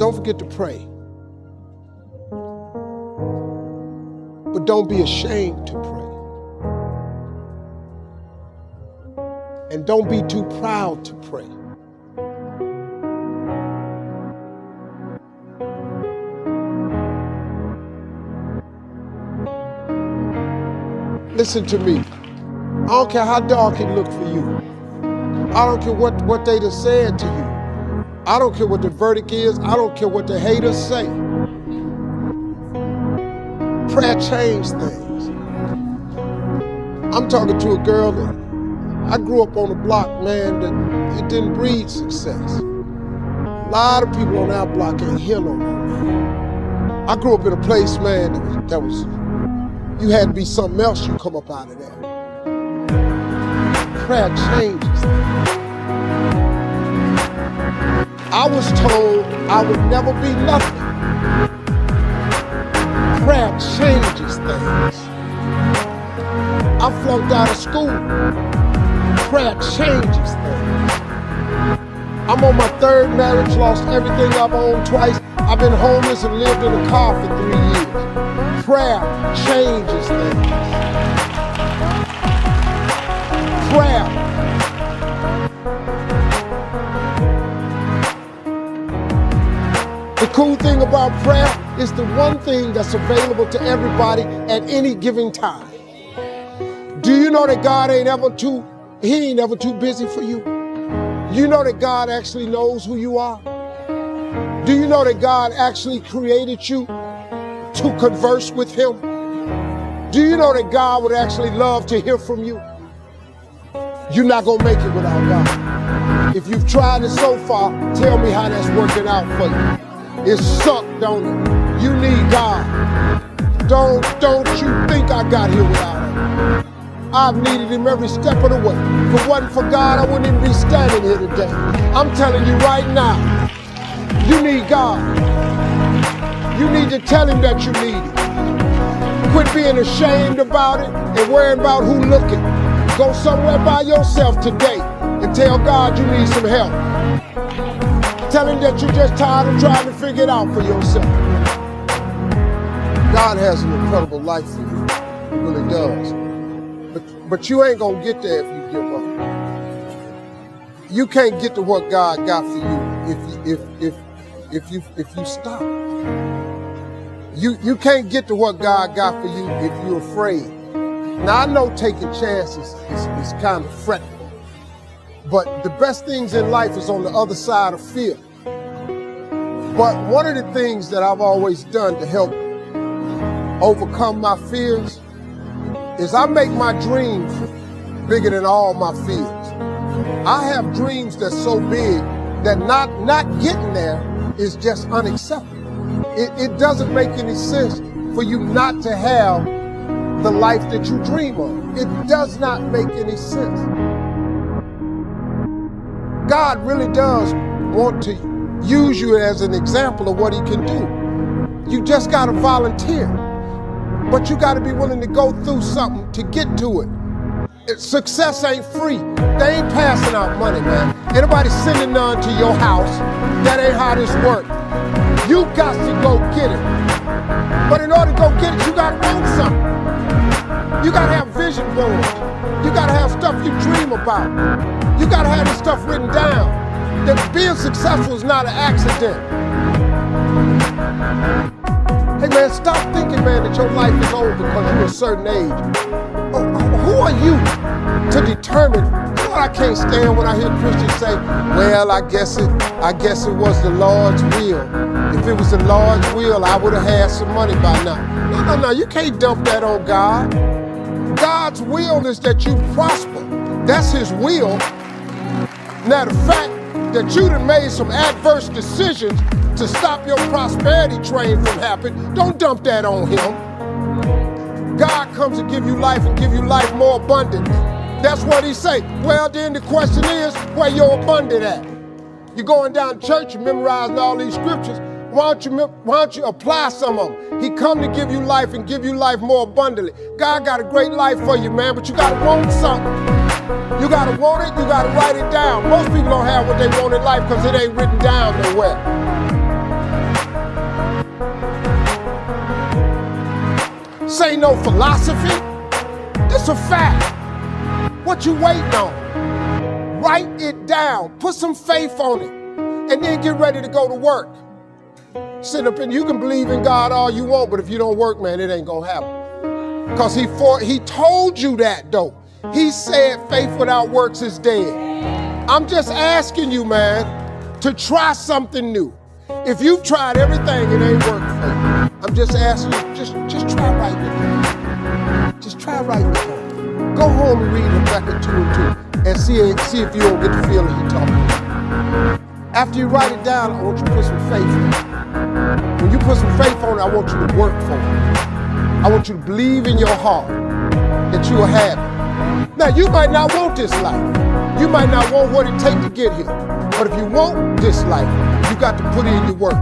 Don't forget to pray. But don't be ashamed to pray. And don't be too proud to pray. Listen to me. I don't care how dark it looked for you. I don't care what they done said to you. I don't care what the verdict is. I don't care what the haters say. Prayer changed things. I'm talking to a girl that I grew up on a block, man, that it didn't breed success. A lot of people on our block ain't here no more, man. I grew up in a place, man, that was you had to be something else you come up out of there. Prayer changes things. I was told I would never be nothing. Prayer changes things. I flunked out of school. Prayer changes things. I'm on my third marriage, lost everything I've owned twice. I've been homeless and lived in a car for 3 years. Prayer changes things. Prayer. The cool thing about prayer is the one thing that's available to everybody at any given time. Do you know that God ain't ever too busy for you? You know that God actually knows who you are? Do you know that God actually created you to converse with him? Do you know that God would actually love to hear from you? You're not gonna make it without God. If you've tried it so far, tell me how that's working out for you. It sucked, don't it? You need God. Don't you think I got here without him. I've needed him every step of the way. If it wasn't for God, I wouldn't even be standing here today. I'm telling you right now, you need God. You need to tell him that you need him. Quit being ashamed about it and worrying about who looking. Go somewhere by yourself today and tell God you need some help. Tell him that you're just tired of trying to figure it out for yourself. God has an incredible life for you. He really does. But you ain't gonna get there if you give up. You can't get to what God got for you if you stop. You can't get to what God got for you if you're afraid. Now I know taking chances is kind of fretful. But the best things in life is on the other side of fear. But one of the things that I've always done to help overcome my fears is I make my dreams bigger than all my fears. I have dreams that's so big that not getting there is just unacceptable. It doesn't make any sense for you not to have the life that you dream of. It does not make any sense. God really does want to use you as an example of what he can do. You just got to volunteer. But you got to be willing to go through something to get to it. Success ain't free. They ain't passing out money, man. Anybody sending none to your house. That ain't how this works. You got to go get it. But in order to go get it, you got to want something. You got to have vision boards. You got to have stuff you dream about. You got to have this stuff written down. That being successful is not an accident. Hey man, stop thinking, man, that your life is over because you're a certain age. Who are you to determine? You know what I can't stand when I hear Christians say, well, I guess it was the Lord's will. If it was the Lord's will, I would have had some money by now. No, you can't dump that on God. God's will is that you prosper. That's his will. Now the fact that you done made some adverse decisions to stop your prosperity train from happening, don't dump that on him. God comes to give you life and give you life more abundantly. That's what he say. Well, then the question is, where your abundant at? You're going down to church, you're memorizing all these scriptures. Why don't you apply some of them? He come to give you life and give you life more abundantly. God got a great life for you, man, but you got to want something. You got to want it, you got to write it down. Most people don't have what they want in life because it ain't written down nowhere. This ain't no philosophy. It's a fact. What you waiting on? Write it down. Put some faith on it. And then get ready to go to work. Sit up and you can believe in God all you want, but if you don't work, man, it ain't gonna happen. Because he told you that, though. He said faith without works is dead. I'm just asking you, man, to try something new. If you've tried everything, it ain't working for you. I'm just asking you, just try writing it down. Just try writing it down. Go home and read Rebecca 2:2 and see if you don't get the feeling he's talking about. After you write it down, I want you to put some faith in it. When you put some faith on it, I want you to work for it. I want you to believe in your heart that you will have it. Now, you might not want this life. You might not want what it takes to get here. But if you want this life, you got to put in your work.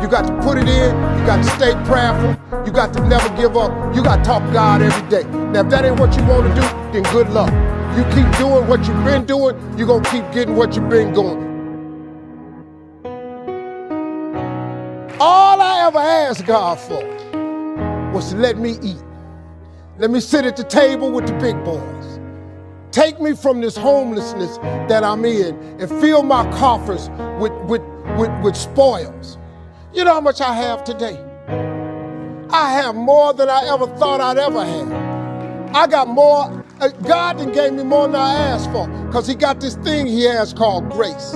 You got to put it in. You got to stay prayerful. You got to never give up. You got to talk to God every day. Now, if that ain't what you want to do, then good luck. You keep doing what you've been doing, you're going to keep getting what you've been doing. All I ever asked God for was to let me eat. Let me sit at the table with the big boys. Take me from this homelessness that I'm in and fill my coffers with spoils. You know how much I have today? I have more than I ever thought I'd ever have. I got more. God done gave me more than I asked for, because he got this thing he has called grace.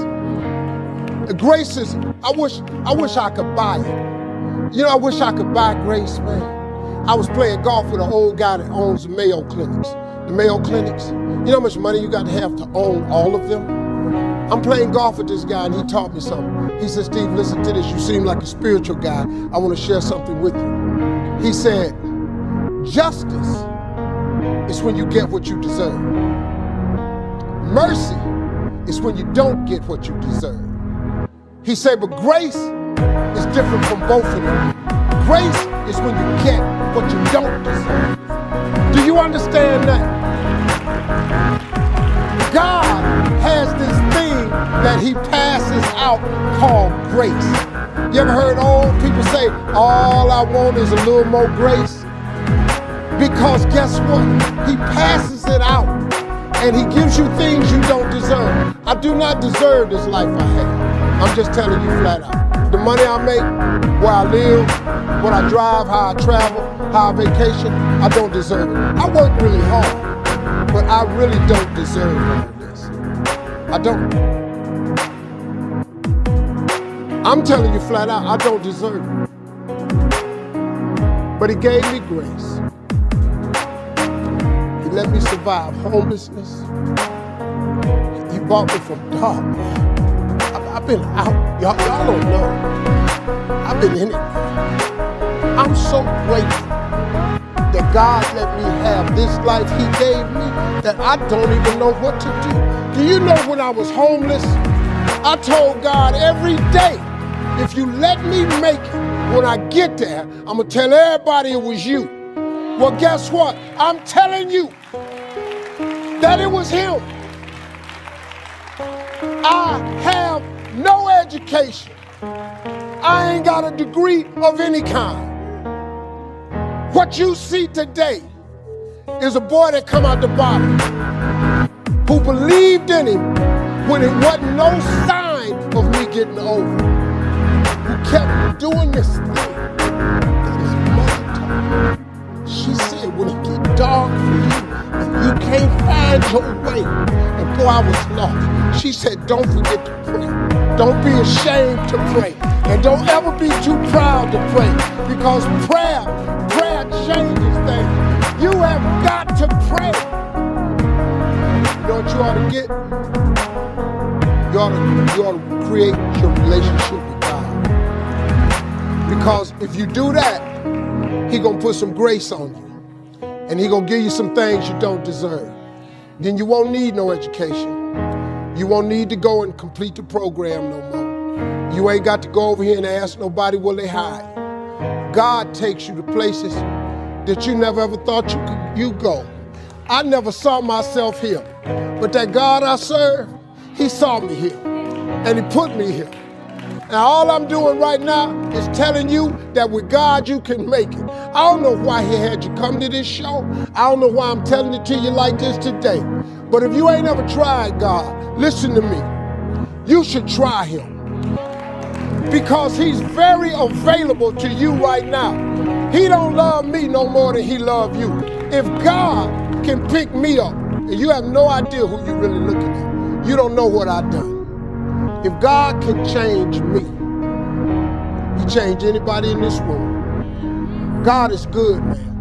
Grace is, I wish I could buy it. You know, I wish I could buy grace, man. I was playing golf with an old guy that owns the Mayo Clinics. The Mayo Clinics, you know how much money you got to have own all of them? I'm playing golf with this guy and he taught me something. He said, Steve, listen to this. You seem like a spiritual guy. I want to share something with you. He said, justice is when you get what you deserve. Mercy is when you don't get what you deserve. He said, but grace is different from both of them. Grace is when you get what you don't deserve. Do you understand that? God has this thing that he passes out called grace. You ever heard old people say, all I want is a little more grace? Because guess what? He passes it out and he gives you things you don't deserve. I do not deserve this life I have. I'm just telling you flat out. The money I make, where I live, what I drive, how I travel, how I vacation, I don't deserve it. I work really hard, but I really don't deserve all of this. I don't. I'm telling you flat out, I don't deserve it. But he gave me grace. He let me survive homelessness. He brought me from darkness. I've been out. Y'all don't know. I've been in it. I'm so grateful that God let me have this life he gave me that I don't even know what to do. Do you know when I was homeless, I told God every day, if you let me make it, when I get there, I'm going to tell everybody it was you. Well, guess what? I'm telling you that it was him. I have no education. I ain't got a degree of any kind. What you see today is a boy that come out the bottom who believed in him when it wasn't no sign of me getting over. Who kept doing this thing that his mother taught me. She said, when it get dark for you and you can't find your way, and boy, I was lost. She said, don't forget to pray. Don't be ashamed to pray. And don't ever be too proud to pray, because prayer changes things. You have got to pray. You know what you ought to get? You ought to create your relationship with God. Because if you do that, he gonna put some grace on you. And he gonna give you some things you don't deserve. Then you won't need no education. You won't need to go and complete the program no more. You ain't got to go over here and ask nobody will they hide. God takes you to places that you never ever thought you go. I never saw myself here, but that God I serve, he saw me here and he put me here. And all I'm doing right now is telling you that with God you can make it. I don't know why he had you come to this show. I don't know why I'm telling it to you like this today. But if you ain't ever tried God, listen to me. You should try him. Because he's very available to you right now. He don't love me no more than he loves you. If God can pick me up, and you have no idea who you're really looking at, you don't know what I've done. If God can change me, he changed anybody in this room. God is good, man.